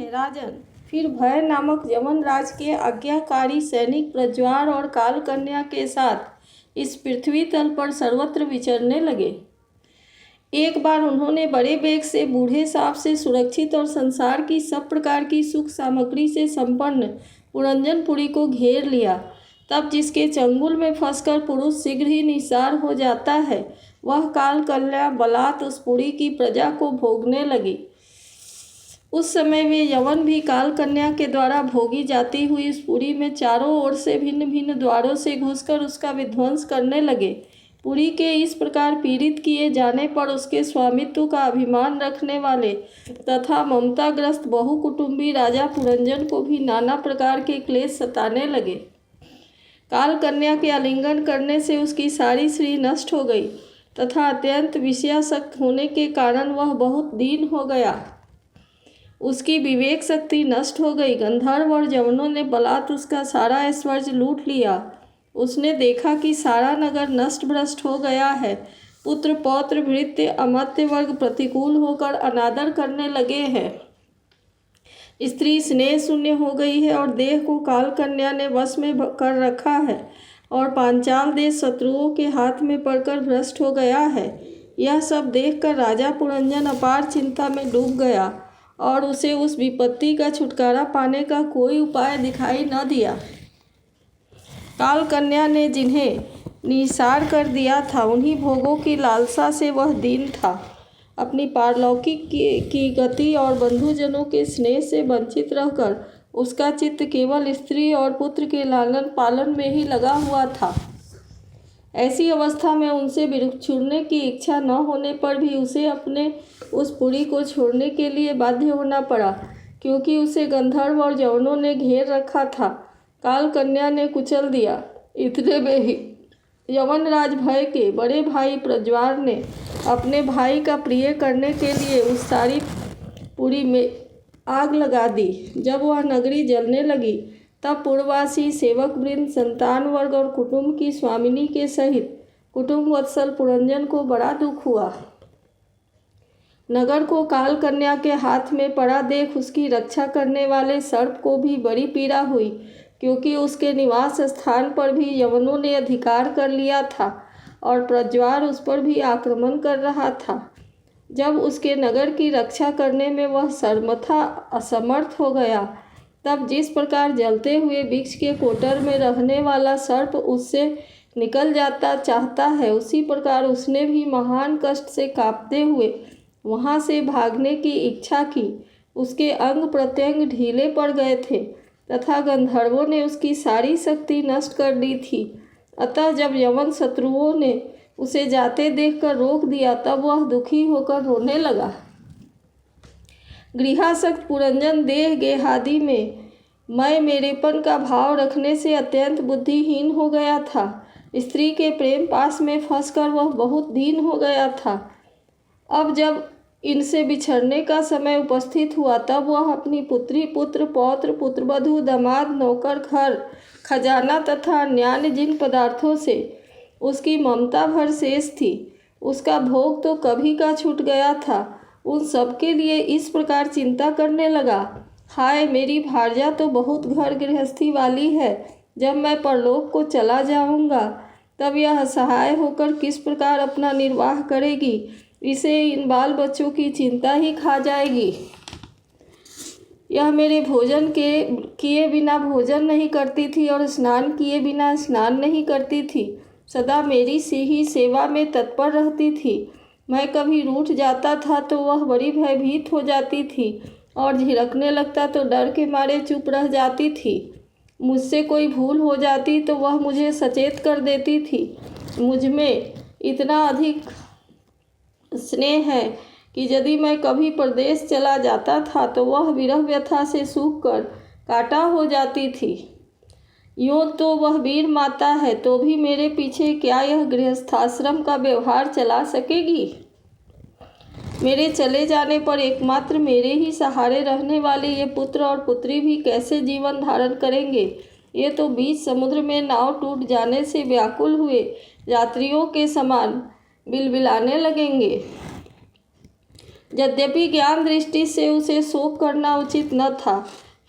राजन। फिर भय नामक यवन राज के आज्ञाकारी सैनिक प्रज्वार और काल कन्या के साथ इस पृथ्वी तल पर सर्वत्र विचरने लगे। एक बार उन्होंने बड़े वेग से बूढ़े सांप से सुरक्षित और संसार की सब प्रकार की सुख सामग्री से संपन्न पुरंजनपुरी को घेर लिया। तब जिसके चंगुल में फंसकर पुरुष शीघ्र ही निस्सार हो जाता है, वह काल कन्या बलात् उस पुरी की प्रजा को भोगने लगी। उस समय वे यवन भी काल कन्या के द्वारा भोगी जाती हुई उस पुरी में चारों ओर से भिन्न भिन्न द्वारों से घुसकर उसका विध्वंस करने लगे। पुरी के इस प्रकार पीड़ित किए जाने पर उसके स्वामित्व का अभिमान रखने वाले तथा ममताग्रस्त बहुकुटुंबी राजा पुरंजन को भी नाना प्रकार के क्लेश सताने लगे। काल कन्या के आलिंगन करने से उसकी सारी श्री नष्ट हो गई तथा अत्यंत विषयासक्त होने के कारण वह बहुत दीन हो गया। उसकी विवेक शक्ति नष्ट हो गई। गंधर्व और यवनों ने बलात् उसका सारा ऐश्वर्य लूट लिया। उसने देखा कि सारा नगर नष्ट भ्रष्ट हो गया है। पुत्र पौत्र भृत्य अमात्य वर्ग प्रतिकूल होकर अनादर करने लगे हैं। स्त्री स्नेह शून्य हो गई है और देह को काल कन्या ने वश में कर रखा है और पांचाल देश शत्रुओं के हाथ में पड़कर भ्रष्ट हो गया है। यह सब देखकर राजा पुरंजन अपार चिंता में डूब गया और उसे उस विपत्ति का छुटकारा पाने का कोई उपाय दिखाई न दिया। काल कन्या ने जिन्हें निसार कर दिया था, उन्हीं भोगों की लालसा से वह दीन था। अपनी पारलौकिक की गति और बंधुजनों के स्नेह से वंचित रहकर उसका चित्त केवल स्त्री और पुत्र के लालन पालन में ही लगा हुआ था। ऐसी अवस्था में उनसे बिछुड़ने की इच्छा न होने पर भी उसे अपने उस पुरी को छोड़ने के लिए बाध्य होना पड़ा, क्योंकि उसे गंधर्व और यवनों ने घेर रखा था। काल कन्या ने कुचल दिया। इतने में ही यवनराज भय के बड़े भाई प्रज्वार ने अपने भाई का प्रिय करने के लिए उस सारी पुरी में आग लगा दी। जब वह नगरी जलने लगी तब पूर्ववासी सेवक वृंद, संतान वर्ग और कुटुंब की स्वामिनी के सहित कुटुंब वत्सल पुरंजन को बड़ा दुख हुआ। नगर को काल कन्या के हाथ में पड़ा देख उसकी रक्षा करने वाले सर्प को भी बड़ी पीड़ा हुई, क्योंकि उसके निवास स्थान पर भी यवनों ने अधिकार कर लिया था और प्रज्वार उस पर भी आक्रमण कर रहा था। जब उसके नगर की रक्षा करने में वह सर्वथा असमर्थ हो गया, तब जिस प्रकार जलते हुए वृक्ष के कोटर में रहने वाला सर्प उससे निकल जाता चाहता है, उसी प्रकार उसने भी महान कष्ट से कांपते हुए वहाँ से भागने की इच्छा की। उसके अंग प्रत्यंग ढीले पड़ गए थे तथा गंधर्वों ने उसकी सारी शक्ति नष्ट कर दी थी। अतः जब यवन शत्रुओं ने उसे जाते देखकर रोक दिया, तब वह दुखी होकर रोने लगा। गृहासक्त पुरंजन देह गेहादि में मैं मेरेपन का भाव रखने से अत्यंत बुद्धिहीन हो गया था। स्त्री के प्रेम पास में फंसकर वह बहुत दीन हो गया था। अब जब इनसे बिछड़ने का समय उपस्थित हुआ, तब वह अपनी पुत्री, पुत्र, पौत्र, पुत्रवधू, दामाद, नौकर, घर, खजाना तथा अन्यान्य जिन पदार्थों से उसकी ममता भर शेष थी, उसका भोग तो कभी का छूट गया था, उन सबके लिए इस प्रकार चिंता करने लगा। हाय, मेरी भार्या तो बहुत घर गृहस्थी वाली है। जब मैं परलोक को चला जाऊंगा, तब यह असहाय होकर किस प्रकार अपना निर्वाह करेगी, इसे इन बाल बच्चों की चिंता ही खा जाएगी। यह मेरे भोजन के किए बिना भोजन नहीं करती थी और स्नान किए बिना स्नान नहीं करती थी। सदा मेरी सी ही सेवा में तत्पर रहती थी। मैं कभी रूठ जाता था तो वह बड़ी भयभीत हो जाती थी और झिड़कने लगता तो डर के मारे चुप रह जाती थी। मुझसे कोई भूल हो जाती तो वह मुझे सचेत कर देती थी। मुझ में इतना अधिक स्नेह है कि यदि मैं कभी प्रदेश चला जाता था तो वह विरह व्यथा से सूख कर काटा हो जाती थी। यूँ तो वह वीर माता है, तो भी मेरे पीछे क्या यह गृहस्थाश्रम का व्यवहार चला सकेगी? मेरे चले जाने पर एकमात्र मेरे ही सहारे रहने वाले ये पुत्र और पुत्री भी कैसे जीवन धारण करेंगे? ये तो बीच समुद्र में नाव टूट जाने से व्याकुल हुए यात्रियों के समान बिलबिलाने लगेंगे। यद्यपि ज्ञान दृष्टि से उसे शोक करना उचित न था,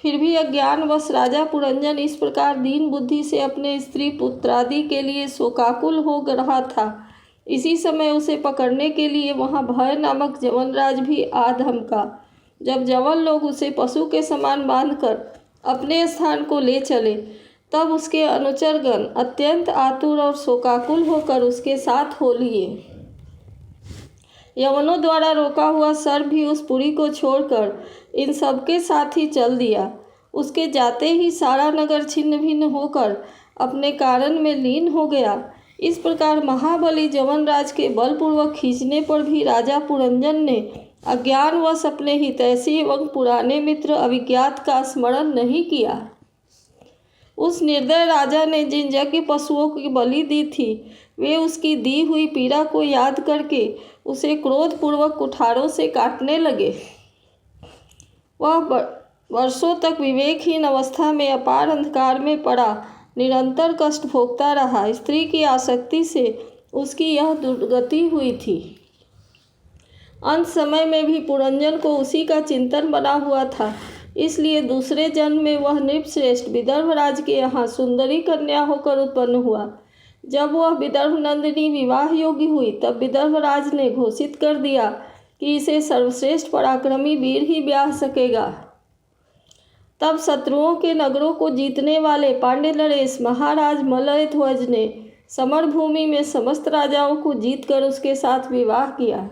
फिर भी अज्ञानवश राजा पुरंजन इस प्रकार दीन बुद्धि से अपने स्त्री पुत्रादि के लिए शोकाकुल हो रहा था। इसी समय उसे पकड़ने के लिए वहां भय नामक जवनराज भी आ धमका। जब जवन लोग उसे पशु के समान बांधकर अपने स्थान को ले चले, तब उसके अनुचरगण अत्यंत आतुर और शोकाकुल होकर उसके साथ हो लिए। यवनों द्वारा रोका हुआ सर्प भी उस पुरी को छोड़कर इन सबके साथ ही चल दिया। उसके जाते ही सारा नगर छिन्न भिन्न होकर अपने कारण में लीन हो गया। इस प्रकार महाबली जवनराज के बलपूर्वक खींचने पर भी राजा पुरंजन ने अज्ञानवश अपने हितैषी एवं पुराने मित्र अभिज्ञात का स्मरण नहीं किया। उस निर्दय राजा ने जिन यज्ञ पशुओं की बलि दी थी, वे उसकी दी हुई पीड़ा को याद करके उसे क्रोधपूर्वक कुठारों से काटने लगे। वह वर्षों तक विवेकहीन अवस्था में अपार अंधकार में पड़ा निरंतर कष्ट भोगता रहा। स्त्री की आसक्ति से उसकी यह दुर्गति हुई थी। अंत समय में भी पुरंजन को उसी का चिंतन बना हुआ था, इसलिए दूसरे जन्म में वह नृपश्रेष्ठ विदर्भराज के यहाँ सुंदरी कन्या होकर उत्पन्न हुआ। जब वह विदर्भ नंदिनी विवाह योग्य हुई, तब विदर्भराज ने घोषित कर दिया कि इसे सर्वश्रेष्ठ पराक्रमी वीर ही ब्याह सकेगा। तब शत्रुओं के नगरों को जीतने वाले पांड्य नरेश महाराज मलयध्वज ने समर भूमि में समस्त राजाओं को जीतकर उसके साथ विवाह किया।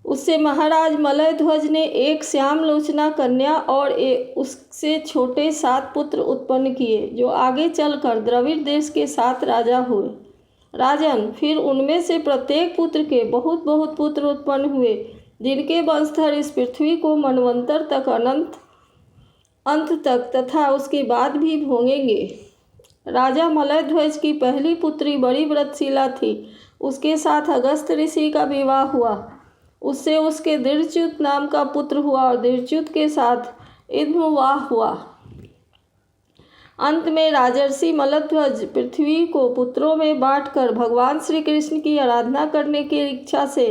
उससे महाराज मलयध्वज ने एक श्यामलोचना कन्या और उससे छोटे 7 पुत्र उत्पन्न किए, जो आगे चलकर द्रविड़ देश के 7 राजा हुए। राजन, फिर उनमें से प्रत्येक पुत्र के बहुत बहुत पुत्र उत्पन्न हुए, जिनके वंशधर इस पृथ्वी को मनवंतर तक अंत तक तथा उसके बाद भी भोगेंगे। राजा मलयध्वज की पहली पुत्री बड़ी व्रतशीला थी। उसके साथ अगस्त ऋषि का विवाह हुआ। उससे उसके दृढ़च्युत नाम का पुत्र हुआ और दृढ़च्युत के साथ इद्मवाह हुआ। अंत में राजर्षि मलयध्वज पृथ्वी को पुत्रों में बांटकर भगवान श्री कृष्ण की आराधना करने की इच्छा से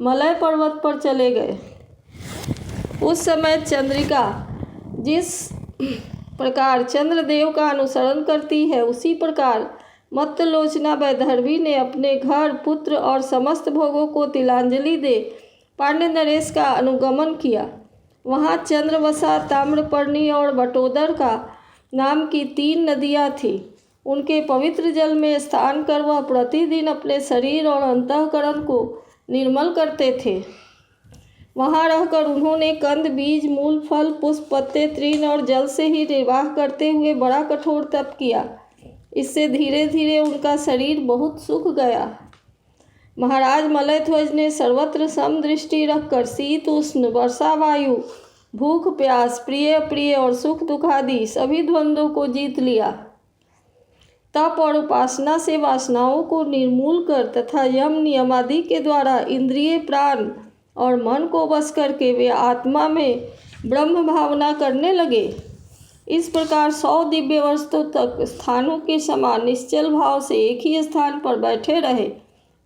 मलय पर्वत पर चले गए। उस समय चंद्रिका जिस प्रकार चंद्रदेव का अनुसरण करती है, उसी प्रकार मत्तलोचना वैदर्भी ने अपने घर, पुत्र और समस्त भोगों को तिलांजलि दे पांड्य नरेश का अनुगमन किया। वहाँ चंद्रवसा, ताम्रपर्णी और बटोदर का नाम की 3 नदियाँ थीं। उनके पवित्र जल में स्नान कर वह प्रतिदिन अपने शरीर और अंतःकरण को निर्मल करते थे। वहाँ रहकर उन्होंने कंद, बीज, मूल, फल, पुष्प, पत्ते, तृण और जल से ही निर्वाह करते हुए बड़ा कठोर तप किया। इससे धीरे धीरे उनका शरीर बहुत सूख गया। महाराज मलयध्वज ने सर्वत्र समदृष्टि रखकर शीत, उष्ण, वर्षा, वायु, भूख, प्यास, प्रिय अप्रिय और सुख दुख आदि सभी द्वंद्वों को जीत लिया। तप और उपासना से वासनाओं को निर्मूल कर तथा यम नियमादि के द्वारा इंद्रिय, प्राण और मन को वश करके वे आत्मा में ब्रह्म भावना करने लगे। इस प्रकार 100 दिव्य वर्षों तक स्थानों के समान निश्चल भाव से एक ही स्थान पर बैठे रहे।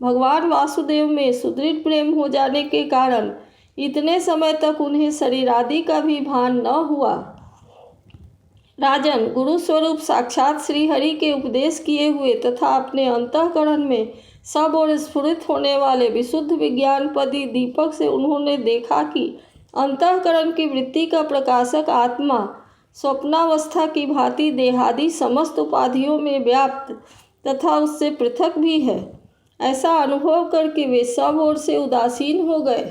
भगवान वासुदेव में सुदृढ़ प्रेम हो जाने के कारण इतने समय तक उन्हें शरीर आदि का भी भान न हुआ। राजन, गुरु स्वरूप साक्षात श्री हरि के उपदेश किए हुए तथा अपने अंतःकरण में सब और स्फुरित होने वाले विशुद्ध विज्ञानपदी दीपक से उन्होंने देखा कि अंतःकरण की वृत्ति का प्रकाशक आत्मा स्वप्नावस्था की भांति देहादि समस्त उपाधियों में व्याप्त तथा उससे पृथक भी है। ऐसा अनुभव करके वे सब ओर से उदासीन हो गए।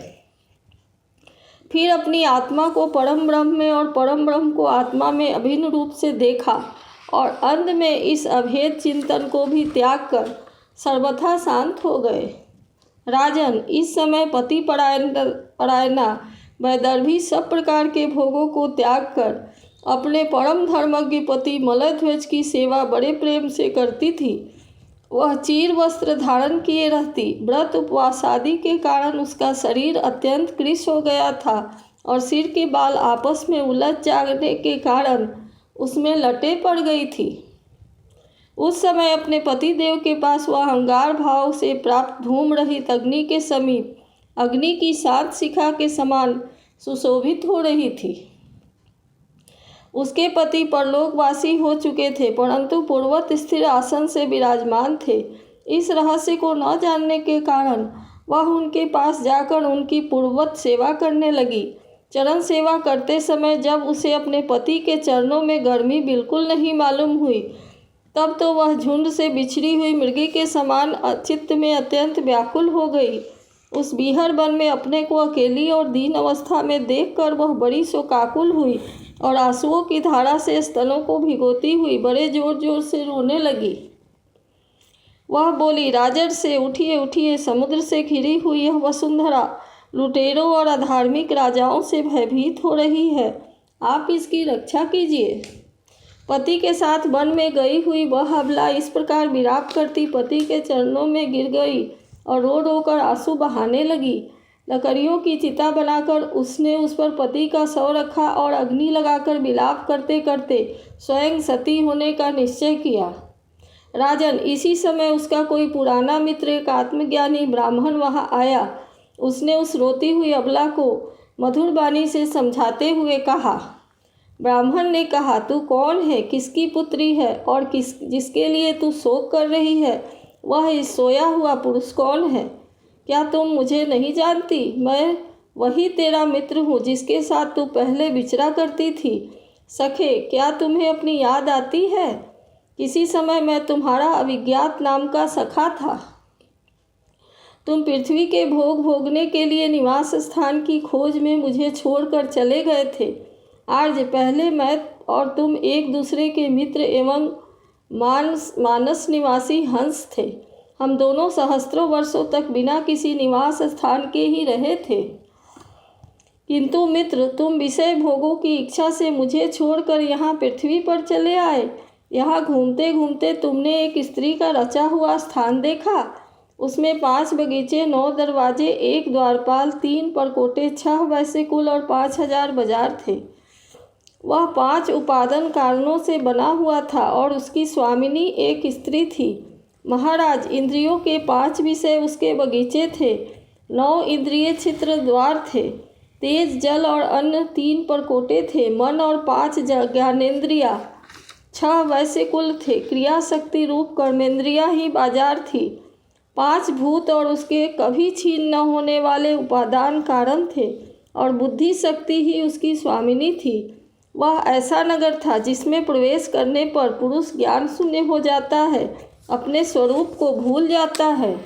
फिर अपनी आत्मा को परम ब्रह्म में और परम ब्रह्म को आत्मा में अभिन्न रूप से देखा और अंत में इस अभेद चिंतन को भी त्याग कर सर्वथा शांत हो गए। राजन, इस समय पति परायणा वैदर्भी सब प्रकार के भोगों को त्याग कर अपने परम धर्मज्ञ पति मलयध्वज की सेवा बड़े प्रेम से करती थी। वह चीर वस्त्र धारण किए रहती। व्रत उपवास आदि के कारण उसका शरीर अत्यंत कृश हो गया था और सिर के बाल आपस में उलझ जाने के कारण उसमें लटे पड़ गई थी। उस समय अपने पति देव के पास वह अंगार भाव से प्राप्त धूम रहित अग्नि के समीप अग्नि की 7 शिखा के समान सुशोभित हो रही थी। उसके पति परलोकवासी हो चुके थे, परंतु पूर्वत स्थिर आसन से विराजमान थे। इस रहस्य को न जानने के कारण वह उनके पास जाकर उनकी पूर्ववत सेवा करने लगी। चरण सेवा करते समय जब उसे अपने पति के चरणों में गर्मी बिल्कुल नहीं मालूम हुई, तब तो वह झुंड से बिछड़ी हुई मृगी के समान चित्त में अत्यंत व्याकुल हो गई। उस बीहर वन में अपने को अकेली और दीन अवस्था में देखकर वह बड़ी शोकाकुल हुई और आंसुओं की धारा से स्तनों को भिगोती हुई बड़े जोर जोर से रोने लगी। वह बोली, राजन से उठिए उठिए, समुद्र से घिरी हुई यह वसुंधरा लुटेरों और अधार्मिक राजाओं से भयभीत हो रही है, आप इसकी रक्षा कीजिए। पति के साथ वन में गई हुई वह अबला इस प्रकार विलाप करती पति के चरणों में गिर गई और रो रो कर आंसू बहाने लगी। लकड़ियों की चिता बनाकर उसने उस पर पति का शव रखा और अग्नि लगाकर विलाप करते करते स्वयं सती होने का निश्चय किया। राजन, इसी समय उसका कोई पुराना मित्र, एक आत्मज्ञानी ब्राह्मण वहां आया। उसने उस रोती हुई अबला को मधुर वाणी से समझाते हुए कहा। ब्राह्मण ने कहा, तू कौन है, किसकी पुत्री है और जिसके लिए तू शोक कर रही है, वह इस सोया हुआ पुरुष कौन है? क्या तुम मुझे नहीं जानती? मैं वही तेरा मित्र हूँ जिसके साथ तू पहले विचरा करती थी। सखे, क्या तुम्हें अपनी याद आती है? किसी समय मैं तुम्हारा अविज्ञात नाम का सखा था। तुम पृथ्वी के भोग भोगने के लिए निवास स्थान की खोज में मुझे छोड़कर चले गए थे। आज पहले मैं और तुम एक दूसरे के मित्र एवं मानस निवासी हंस थे। हम दोनों सहस्त्रों वर्षों तक बिना किसी निवास स्थान के ही रहे थे। किंतु मित्र, तुम विषय भोगों की इच्छा से मुझे छोड़कर यहाँ पृथ्वी पर चले आए। यहाँ घूमते घूमते तुमने एक स्त्री का रचा हुआ स्थान देखा। उसमें 5 बगीचे, 9 दरवाजे, 1 द्वारपाल, 3 परकोटे, 6 वैश्य कुल और 5000 बाजार थे। वह 5 उपादान कारणों से बना हुआ था और उसकी स्वामिनी एक स्त्री थी। महाराज, इंद्रियों के 5 विषय उसके बगीचे थे, 9 इंद्रिय छिद्र द्वार थे, तेज, जल और अन्न 3 परकोटे थे, मन और 5 ज्ञानेन्द्रिया, 6 वैश्य कुल थे, क्रिया शक्ति रूप कर्मेंद्रिया ही बाजार थी, 5 भूत और उसके कभी छीन न होने वाले उपादान कारण थे और बुद्धि शक्ति ही उसकी स्वामिनी थी। वह ऐसा नगर था जिसमें प्रवेश करने पर पुरुष ज्ञान शून्य हो जाता है, अपने स्वरूप को भूल जाता है।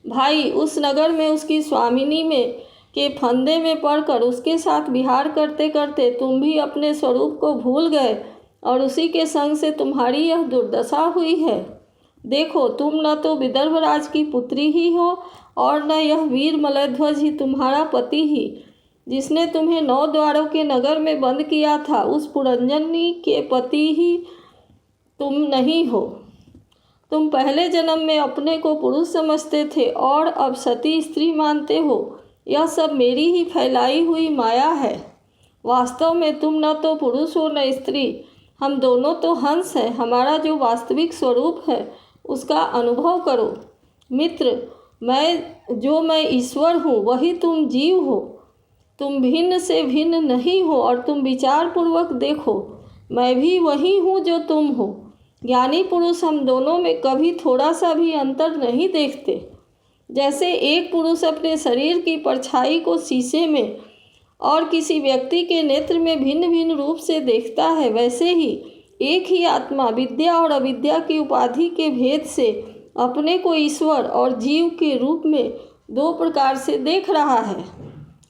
भाई, उस नगर में उसकी स्वामिनी में के फंदे में पड़कर उसके साथ विहार करते करते तुम भी अपने स्वरूप को भूल गए और उसी के संग से तुम्हारी यह दुर्दशा हुई है। देखो, तुम न तो विदर्भराज की पुत्री ही हो और न यह वीर मलयध्वज ही तुम्हारा पति ही, जिसने तुम्हें 9 द्वारों के नगर में बंद किया था, उस पुरंजनी के पति ही तुम नहीं हो। तुम पहले जन्म में अपने को पुरुष समझते थे और अब सती स्त्री मानते हो। यह सब मेरी ही फैलाई हुई माया है। वास्तव में तुम न तो पुरुष हो न स्त्री, हम दोनों तो हंस हैं। हमारा जो वास्तविक स्वरूप है उसका अनुभव करो। मित्र, मैं ईश्वर हूँ, वही तुम जीव हो। तुम भिन्न से भिन्न नहीं हो और तुम विचार पूर्वक देखो, मैं भी वही हूँ जो तुम हो। ज्ञानी पुरुष हम दोनों में कभी थोड़ा सा भी अंतर नहीं देखते। जैसे एक पुरुष अपने शरीर की परछाई को शीशे में और किसी व्यक्ति के नेत्र में भिन्न भिन्न रूप से देखता है, वैसे ही एक ही आत्मा विद्या और अविद्या की उपाधि के भेद से अपने को ईश्वर और जीव के रूप में 2 प्रकार से देख रहा है।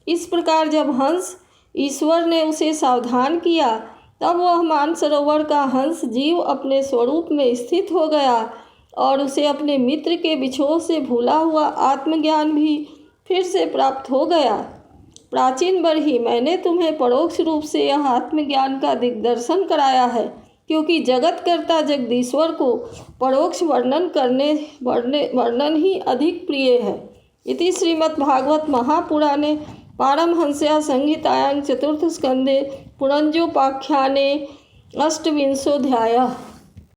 इस प्रकार जब हंस ईश्वर ने उसे सावधान किया, तब वह मानसरोवर का हंस जीव अपने स्वरूप में स्थित हो गया और उसे अपने मित्र के बिछोह से भूला हुआ आत्मज्ञान भी फिर से प्राप्त हो गया। प्राचीन बरही, मैंने तुम्हें परोक्ष रूप से यह आत्मज्ञान का दिग्दर्शन कराया है, क्योंकि जगतकर्ता जगदीश्वर को परोक्ष वर्णन ही अधिक प्रिय है। इति श्रीमद्भागवत महापुराणे पारमहंस्यां संहितायां 4th स्कंदे पुरंजोपाख्याने 8विंशोऽध्यायः।